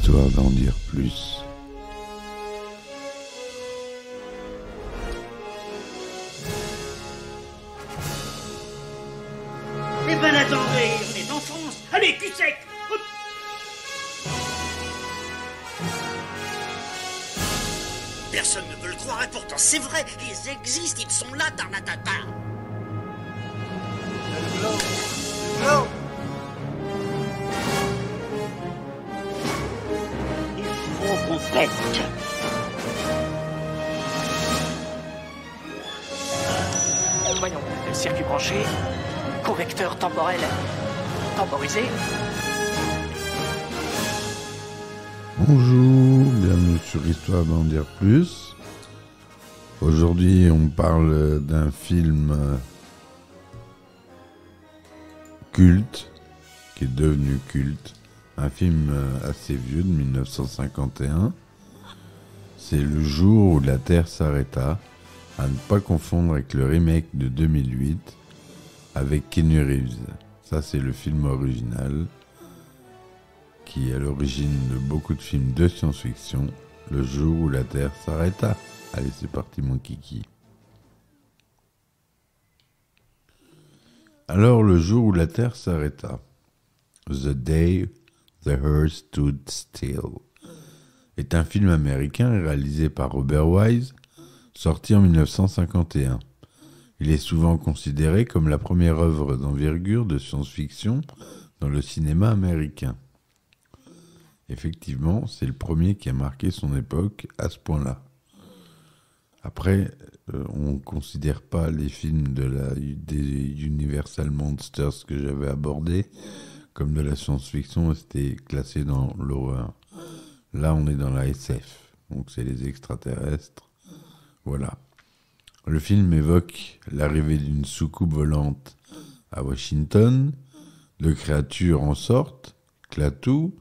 histoire d'en dire plus. Eh ben attendez, on est en France. Allez, cul sec. Hop. Personne ne peut le croire et pourtant c'est vrai, ils existent, ils sont là, Tarnatata. Non. Il faut qu'on pète. Voyons, circuit branché, convecteur temporel temporisé. Bonjour, bienvenue sur Histoire d'en dire plus. Aujourd'hui, on parle d'un film culte, qui est devenu culte. Un film assez vieux, de 1951. C'est Le jour où la Terre s'arrêta, à ne pas confondre avec le remake de 2008, avec Keanu Reeves. Ça, c'est le film original, qui est à l'origine de beaucoup de films de science-fiction, Le jour où la Terre s'arrêta. Allez, c'est parti mon kiki. Alors, Le jour où la Terre s'arrêta. The Day the Earth Stood Still est un film américain réalisé par Robert Wise, sorti en 1951. Il est souvent considéré comme la première œuvre d'envergure de science-fiction dans le cinéma américain. Effectivement, c'est le premier qui a marqué son époque à ce point-là. Après, on ne considère pas les films des Universal Monsters que j'avais abordés comme de la science-fiction, c'était classé dans l'horreur. Là, on est dans la SF, donc c'est les extraterrestres. Voilà. Le film évoque l'arrivée d'une soucoupe volante à Washington, de créatures en sorte, Klaatu,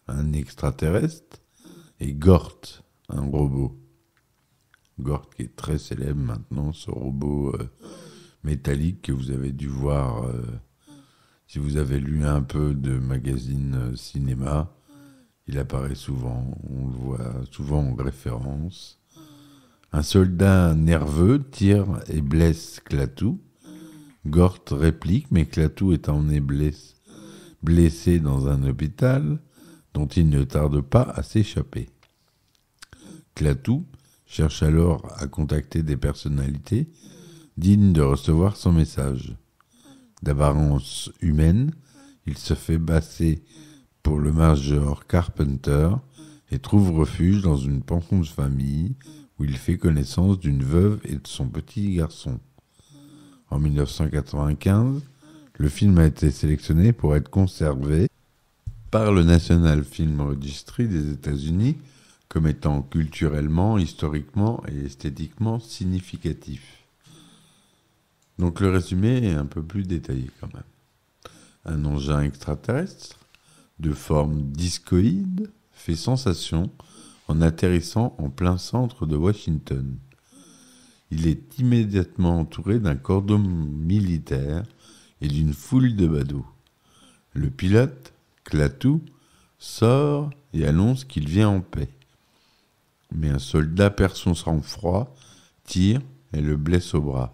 un extraterrestre, et Gort, un robot. Gort qui est très célèbre maintenant, ce robot métallique que vous avez dû voir si vous avez lu un peu de magazines cinéma. Il apparaît souvent, on le voit souvent en référence. Un soldat nerveux tire et blesse Klaatu. Gort réplique, mais Klaatu est emmené blessé dans un hôpital dont il ne tarde pas à s'échapper. Klaatu cherche alors à contacter des personnalités dignes de recevoir son message. D'apparence humaine, il se fait passer pour le major Carpenter et trouve refuge dans une pension de famille où il fait connaissance d'une veuve et de son petit garçon. En 1995, le film a été sélectionné pour être conservé par le National Film Registry des États-Unis comme étant culturellement, historiquement et esthétiquement significatif. Donc le résumé est un peu plus détaillé quand même. Un engin extraterrestre de forme discoïde fait sensation en atterrissant en plein centre de Washington. Il est immédiatement entouré d'un cordon militaire et d'une foule de badauds. Le pilote, Klaatu, sort et annonce qu'il vient en paix. Mais un soldat perd son sang-froid, tire et le blesse au bras.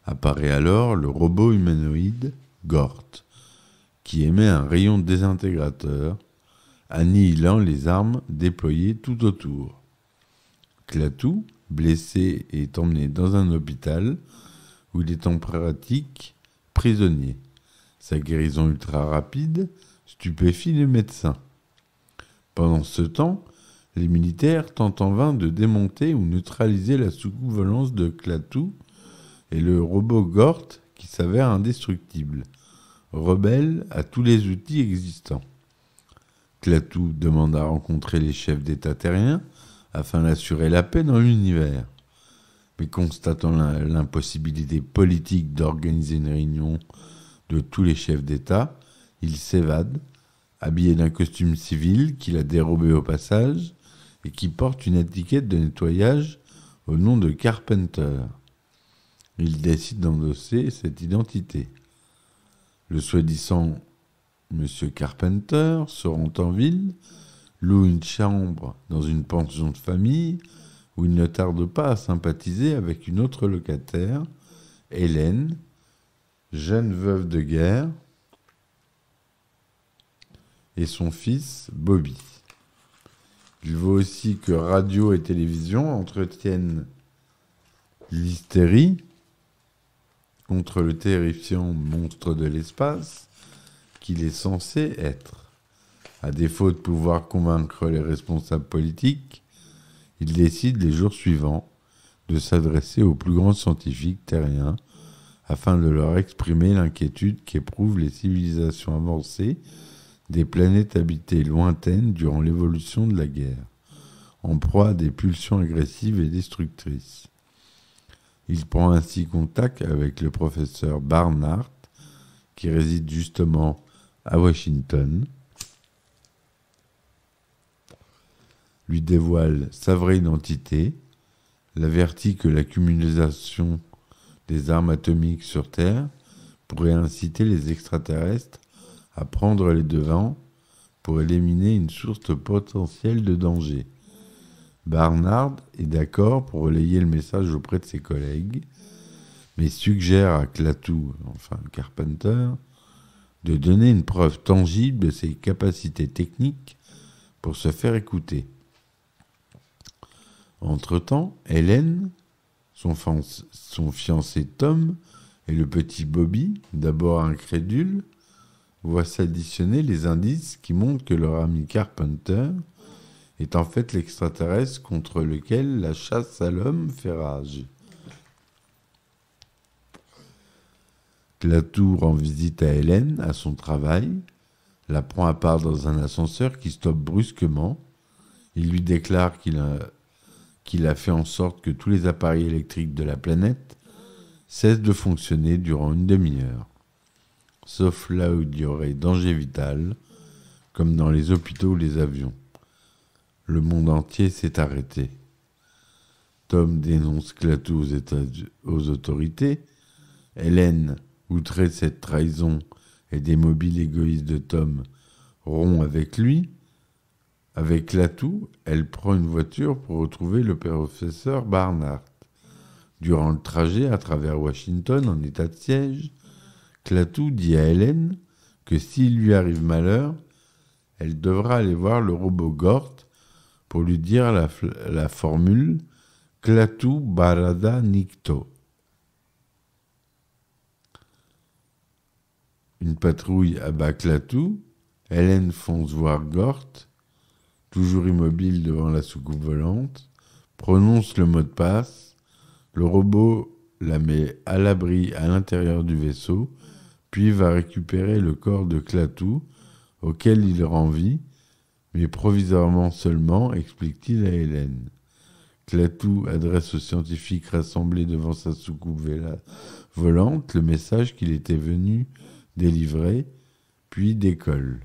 Apparaît alors le robot humanoïde Gort, qui émet un rayon désintégrateur, annihilant les armes déployées tout autour. Klaatu, blessé, est emmené dans un hôpital où il est en pratique prisonnier. Sa guérison ultra rapide stupéfie les médecins. Pendant ce temps, les militaires tentent en vain de démonter ou neutraliser la soucoupe volante de Klaatu et le robot Gort qui s'avère indestructible, rebelle à tous les outils existants. Klaatu demande à rencontrer les chefs d'État terriens afin d'assurer la paix dans l'univers. Mais constatant l'impossibilité politique d'organiser une réunion de tous les chefs d'État, il s'évade, habillé d'un costume civil qu'il a dérobé au passage et qui porte une étiquette de nettoyage au nom de Carpenter. Il décide d'endosser cette identité. Le soi-disant Monsieur Carpenter se rend en ville loue une chambre dans une pension de famille où il ne tarde pas à sympathiser avec une autre locataire, Hélène, jeune veuve de guerre, et son fils, Bobby. Il veut aussi que radio et télévision entretiennent l'hystérie contre le terrifiant monstre de l'espace qu'il est censé être. À défaut de pouvoir convaincre les responsables politiques, il décide les jours suivants de s'adresser aux plus grands scientifiques terriens afin de leur exprimer l'inquiétude qu'éprouvent les civilisations avancées des planètes habitées lointaines durant l'évolution de la guerre, en proie à des pulsions agressives et destructrices. Il prend ainsi contact avec le professeur Barnard, qui réside justement à Washington, lui dévoile sa vraie identité, l'avertit que l'accumulation des armes atomiques sur Terre pourrait inciter les extraterrestres à prendre les devants pour éliminer une source potentielle de danger. Barnard est d'accord pour relayer le message auprès de ses collègues, mais suggère à Klaatu, enfin Carpenter, de donner une preuve tangible de ses capacités techniques pour se faire écouter. Entre-temps, Hélène, son fiancé Tom et le petit Bobby, d'abord incrédule, voient s'additionner les indices qui montrent que leur ami Carpenter est en fait l'extraterrestre contre lequel la chasse à l'homme fait rage. Klaatu rend visite à Hélène à son travail, la prend à part dans un ascenseur qui stoppe brusquement. Il lui déclare qu'il a fait en sorte que tous les appareils électriques de la planète cessent de fonctionner durant une demi-heure, sauf là où il y aurait danger vital, comme dans les hôpitaux ou les avions. Le monde entier s'est arrêté. Tom dénonce Klaatu aux autorités. Hélène, outrée de cette trahison et des mobiles égoïstes de Tom, rompt avec lui. Avec Klaatu, elle prend une voiture pour retrouver le professeur Barnard. Durant le trajet à travers Washington en état de siège, Klaatu dit à Hélène que s'il lui arrive malheur, elle devra aller voir le robot Gort pour lui dire la formule Klaatu Barada Nikto. Une patrouille abat Klaatu, Hélène fonce voir Gort, toujours immobile devant la soucoupe volante, prononce le mot de passe, le robot la met à l'abri à l'intérieur du vaisseau, puis va récupérer le corps de Klaatu, auquel il rend vie, mais provisoirement seulement, explique-t-il à Hélène. Klaatu adresse aux scientifiques rassemblés devant sa soucoupe volante le message qu'il était venu délivrer, puis décolle.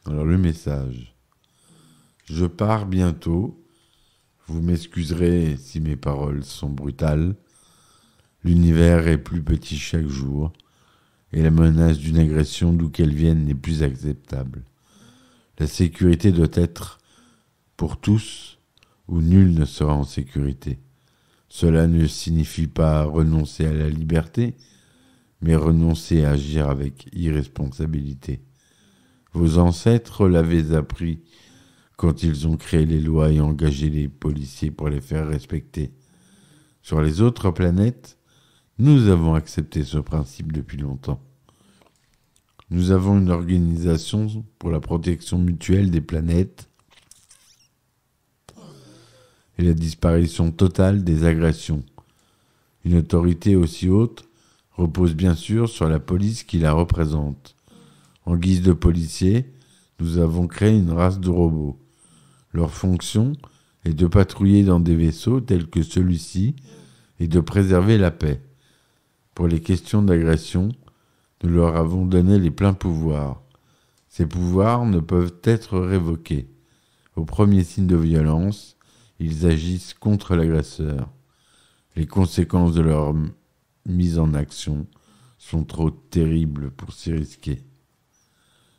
Alors le message. Je pars bientôt. Vous m'excuserez si mes paroles sont brutales. L'univers est plus petit chaque jour, et la menace d'une agression d'où qu'elle vienne n'est plus acceptable. La sécurité doit être pour tous, ou nul ne sera en sécurité. Cela ne signifie pas renoncer à la liberté, mais renoncer à agir avec irresponsabilité. Vos ancêtres l'avaient appris quand ils ont créé les lois et engagé les policiers pour les faire respecter. Sur les autres planètes, nous avons accepté ce principe depuis longtemps. Nous avons une organisation pour la protection mutuelle des planètes et la disparition totale des agressions. Une autorité aussi haute repose bien sûr sur la police qui la représente. En guise de policiers, nous avons créé une race de robots. Leur fonction est de patrouiller dans des vaisseaux tels que celui-ci et de préserver la paix. Pour les questions d'agression, nous leur avons donné les pleins pouvoirs. Ces pouvoirs ne peuvent être révoqués. Au premier signe de violence, ils agissent contre l'agresseur. Les conséquences de leur mise en action sont trop terribles pour s'y risquer.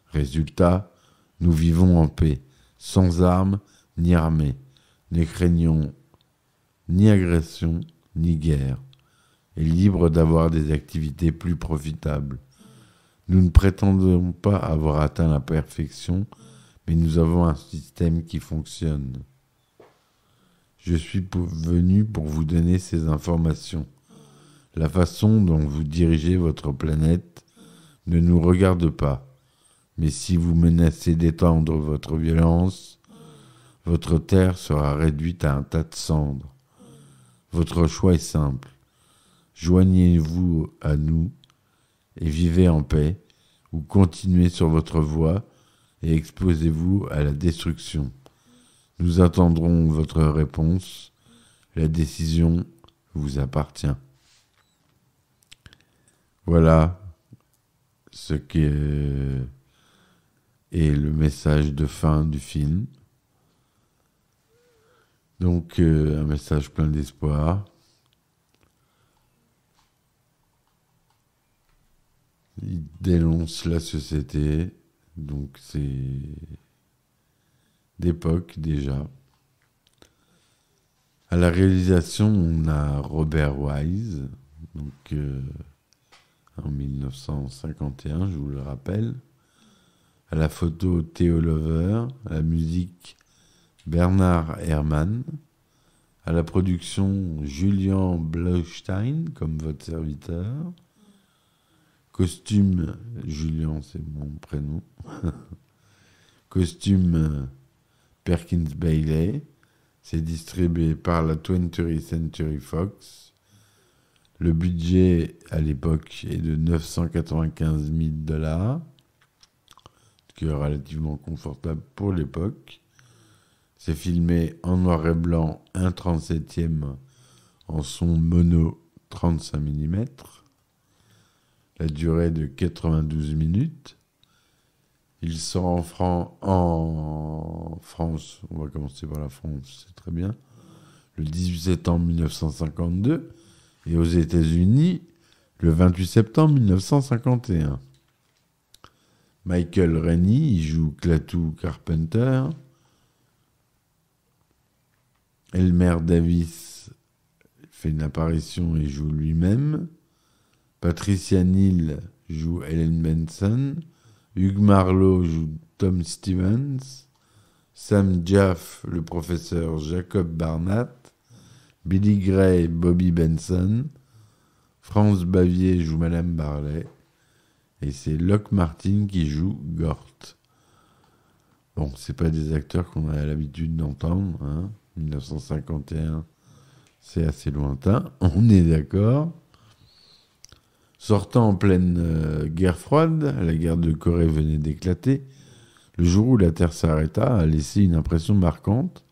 Résultat, nous vivons en paix, sans armes ni armée, ne craignons ni agression ni guerre, et libres d'avoir des activités plus profitables. Nous ne prétendons pas avoir atteint la perfection, mais nous avons un système qui fonctionne. Je suis venu pour vous donner ces informations. La façon dont vous dirigez votre planète ne nous regarde pas, mais si vous menacez d'étendre votre violence, votre terre sera réduite à un tas de cendres. Votre choix est simple. Joignez-vous à nous et vivez en paix, ou continuez sur votre voie et exposez-vous à la destruction. Nous attendrons votre réponse. La décision vous appartient. Voilà ce qu'est le message de fin du film. Donc, un message plein d'espoir. Il dénonce la société, donc c'est d'époque déjà. À la réalisation, on a Robert Wise, donc en 1951, je vous le rappelle. À la photo, Theo Lover. À la musique, Bernard Herrmann. À la production, Julian Blaustein, comme votre serviteur. Costume, Julian, c'est mon prénom. Costume, Perkins Bailey. C'est distribué par la 20th Century Fox. Le budget à l'époque est de $995 000, ce qui est relativement confortable pour l'époque. C'est filmé en noir et blanc, 1/37 en son mono 35 mm. La durée de 92 minutes. Il sort en France, on va commencer par la France, c'est très bien, le 18 septembre 1952, et aux États-Unis, le 28 septembre 1951. Michael Rennie, il joue Klaatu Carpenter. Elmer Davis fait une apparition et joue lui-même. Patricia Neal joue Ellen Benson. Hugh Marlowe joue Tom Stevens. Sam Jaff, le professeur Jacob Barnett. Billy Gray, Bobby Benson. France Bavier joue Madame Barley. Et c'est Locke Martin qui joue Gort. Bon, c'est pas des acteurs qu'on a l'habitude d'entendre, hein. 1951, c'est assez lointain, on est d'accord. Sortant en pleine guerre froide, la guerre de Corée venait d'éclater, le jour où la Terre s'arrêta a laissé une impression marquante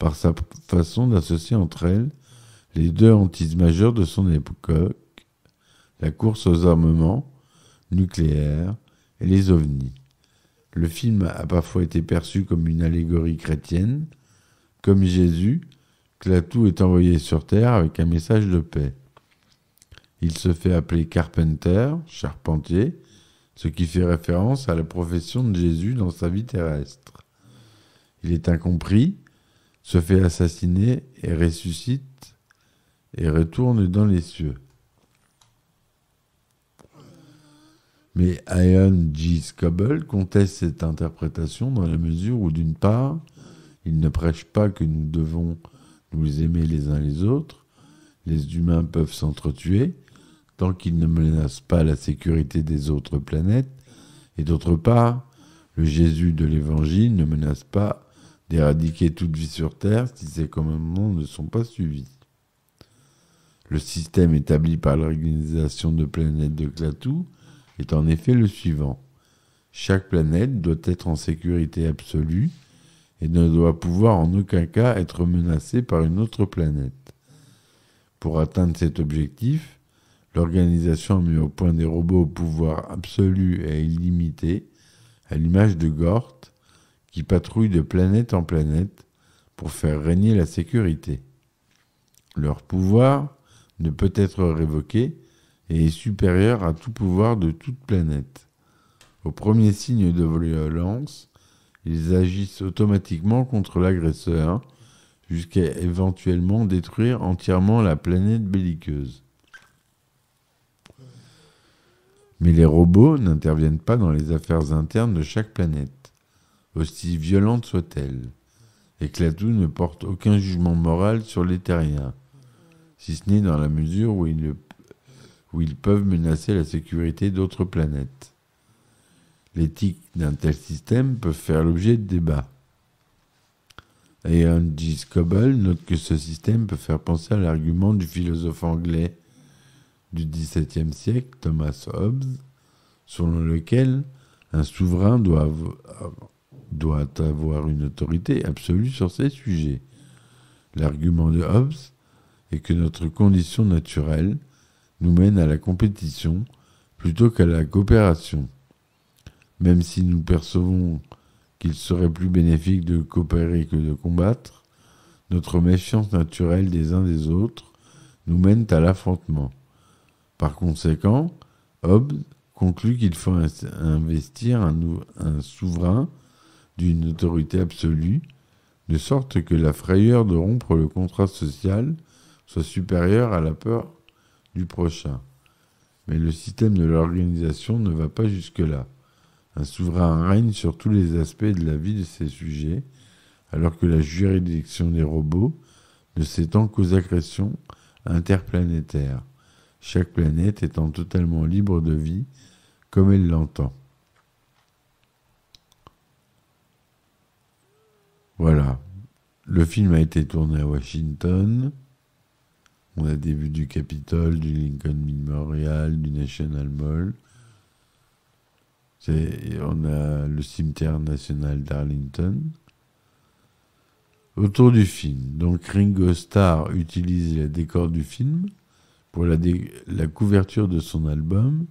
par sa façon d'associer entre elles les deux hantises majeures de son époque, la course aux armements nucléaires et les ovnis. Le film a parfois été perçu comme une allégorie chrétienne. Comme Jésus, Klaatu est envoyé sur Terre avec un message de paix. Il se fait appeler Carpenter, charpentier, ce qui fait référence à la profession de Jésus dans sa vie terrestre. Il est incompris, se fait assassiner et ressuscite et retourne dans les cieux. Mais Ian G. Scobell conteste cette interprétation dans la mesure où, d'une part, il ne prêche pas que nous devons nous aimer les uns les autres. Les humains peuvent s'entretuer tant qu'ils ne menacent pas la sécurité des autres planètes. Et d'autre part, le Jésus de l'Évangile ne menace pas d'éradiquer toute vie sur Terre si ces commandements ne sont pas suivis. Le système établi par l'organisation de planètes de Klaatu est en effet le suivant. Chaque planète doit être en sécurité absolue et ne doit pouvoir en aucun cas être menacée par une autre planète. Pour atteindre cet objectif, l'organisation a mis au point des robots au pouvoir absolu et illimité, à l'image de Gort, qui patrouillent de planète en planète pour faire régner la sécurité. Leur pouvoir ne peut être révoqué et est supérieur à tout pouvoir de toute planète. Au premier signe de violence, Ils agissent automatiquement contre l'agresseur, jusqu'à éventuellement détruire entièrement la planète belliqueuse. Mais les robots n'interviennent pas dans les affaires internes de chaque planète, aussi violente soit-elle, et Klaatu ne porte aucun jugement moral sur les terriens, si ce n'est dans la mesure où ils peuvent menacer la sécurité d'autres planètes. L'éthique d'un tel système peut faire l'objet de débats. Ian G. Scoble note que ce système peut faire penser à l'argument du philosophe anglais du XVIIe siècle, Thomas Hobbes, selon lequel un souverain doit avoir une autorité absolue sur ses sujets. L'argument de Hobbes est que notre condition naturelle nous mène à la compétition plutôt qu'à la coopération. Même si nous percevons qu'il serait plus bénéfique de coopérer que de combattre, notre méfiance naturelle des uns des autres nous mène à l'affrontement. Par conséquent, Hobbes conclut qu'il faut investir un souverain d'une autorité absolue, de sorte que la frayeur de rompre le contrat social soit supérieure à la peur du prochain. Mais le système de l'organisation ne va pas jusque-là. Un souverain règne sur tous les aspects de la vie de ses sujets, alors que la juridiction des robots ne s'étend qu'aux agressions interplanétaires, chaque planète étant totalement libre de vie comme elle l'entend. Voilà. Le film a été tourné à Washington. On a des vues du Capitole, du Lincoln Memorial, du National Mall. On a le cimetière national d'Arlington. Autour du film, donc Ringo Starr utilise les décors du film pour la couverture de son album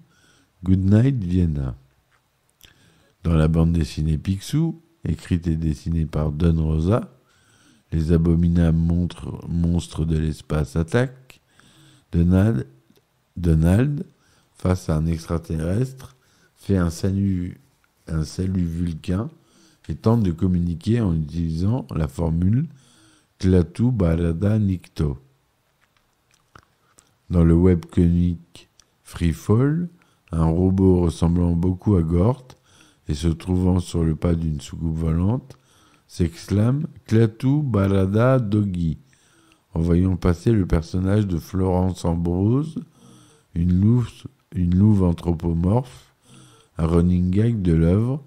Goodnight Vienna. Dans la bande dessinée Picsou, écrite et dessinée par Don Rosa, les abominables monstres de l'espace attaquent. Donald, face à un extraterrestre, fait un salut vulcain et tente de communiquer en utilisant la formule Klaatu Barada Nikto. Dans le webcomic Freefall, un robot ressemblant beaucoup à Gort et se trouvant sur le pas d'une soucoupe volante s'exclame Klaatu Barada Doggy en voyant passer le personnage de Florence Ambrose, une louve anthropomorphe, un running gag de l'œuvre,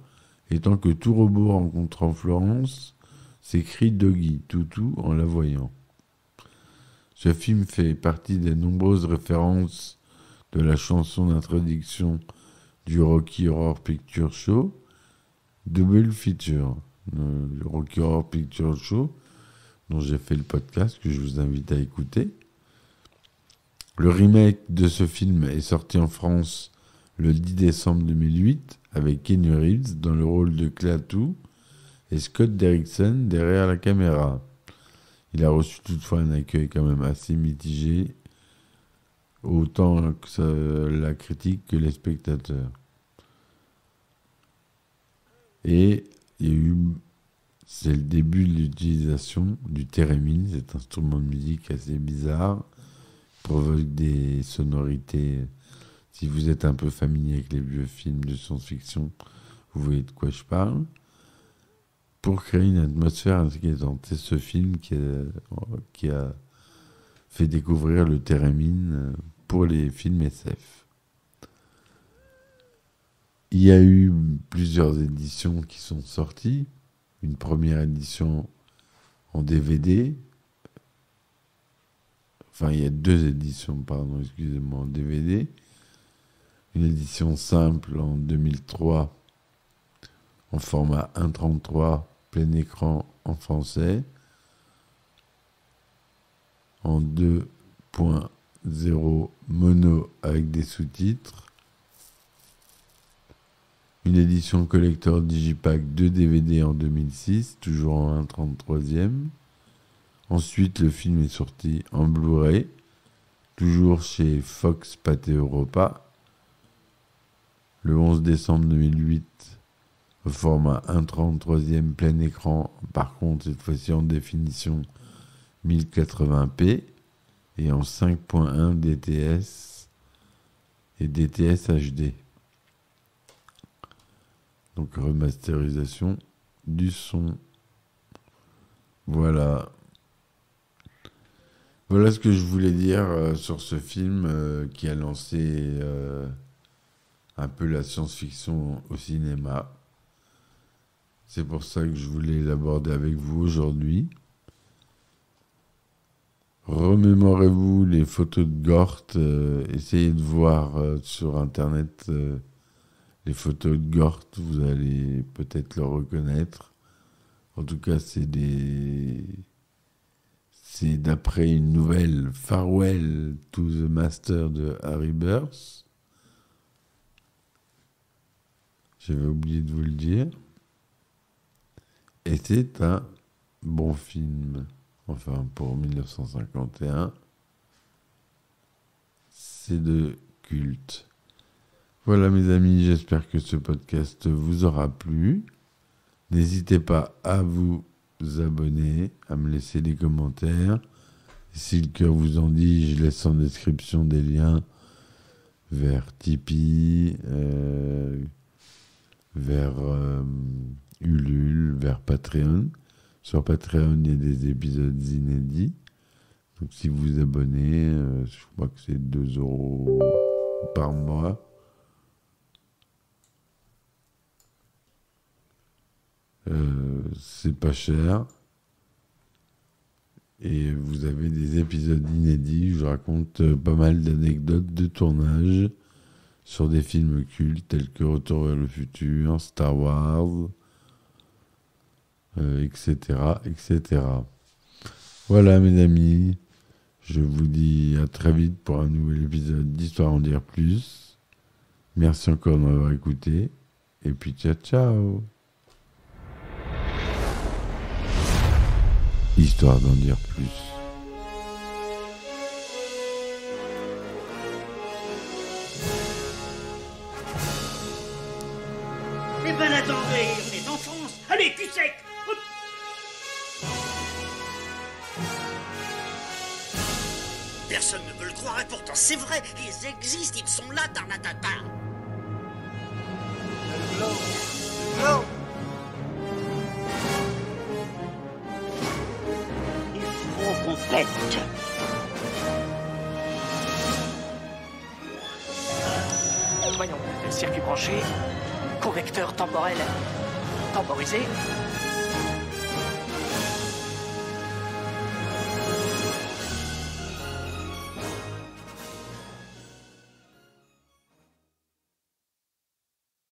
étant que tout robot rencontrant Florence s'écrie Doggy, toutou, en la voyant. Ce film fait partie des nombreuses références de la chanson d'introduction du Rocky Horror Picture Show, Double Feature. Le Rocky Horror Picture Show, dont j'ai fait le podcast, que je vous invite à écouter. Le remake de ce film est sorti en France le 10 décembre 2008, avec Keanu Reeves dans le rôle de Klaatu et Scott Derrickson derrière la caméra. Il a reçu toutefois un accueil quand même assez mitigé, autant que la critique que les spectateurs. Et c'est le début de l'utilisation du thérémine, cet instrument de musique assez bizarre, provoque des sonorités. Si vous êtes un peu familier avec les vieux films de science-fiction, vous voyez de quoi je parle. Pour créer une atmosphère inquiétante. C'est ce film qui a fait découvrir le thérémine pour les films SF. Il y a eu plusieurs éditions qui sont sorties. Une première édition en DVD. Enfin, il y a deux éditions, pardon, excusez-moi, en DVD. Une édition simple en 2003, en format 1.33, plein écran en français. En 2.0 mono avec des sous-titres. Une édition collector Digipack 2 DVD en 2006, toujours en 1.33e. Ensuite, le film est sorti en Blu-ray, toujours chez Fox Pathé Europa, le 11 décembre 2008 au format 1/33 plein écran, par contre cette fois-ci en définition 1080p et en 5.1 DTS et DTS HD. Donc remasterisation du son. Voilà. Voilà ce que je voulais dire sur ce film qui a lancé un peu la science-fiction au cinéma. C'est pour ça que je voulais l'aborder avec vous aujourd'hui. Remémorez-vous les photos de Gort. Essayez de voir sur Internet les photos de Gort. Vous allez peut-être le reconnaître. En tout cas, c'est d'après une nouvelle Farewell to the Master de Harry Burns. J'avais oublié de vous le dire. Et c'est un bon film. Enfin, pour 1951. C'est de culte. Voilà mes amis, j'espère que ce podcast vous aura plu. N'hésitez pas à vous abonner, à me laisser des commentaires. Et si le cœur vous en dit, je laisse en description des liens vers Tipeee, vers Ulule, vers Patreon. Sur Patreon, il y a des épisodes inédits. Donc si vous vous abonnez, je crois que c'est 2 € par mois. C'est pas cher. Et vous avez des épisodes inédits où je raconte pas mal d'anecdotes de tournage sur des films cultes tels que Retour vers le futur, Star Wars, etc., etc. Voilà mes amis, je vous dis à très vite pour un nouvel épisode d'Histoire en dire plus. Merci encore de m'avoir écouté et puis ciao ciao. Histoire d'en dire plus. Eh ben attendez, on est en France. Allez, cul sec. Hop. Personne ne peut le croire et pourtant c'est vrai, ils existent, ils sont là, Tarnatata. Le globe. Il faut qu'on pète. Voyons, circuit branché, convecteur temporel temporisé,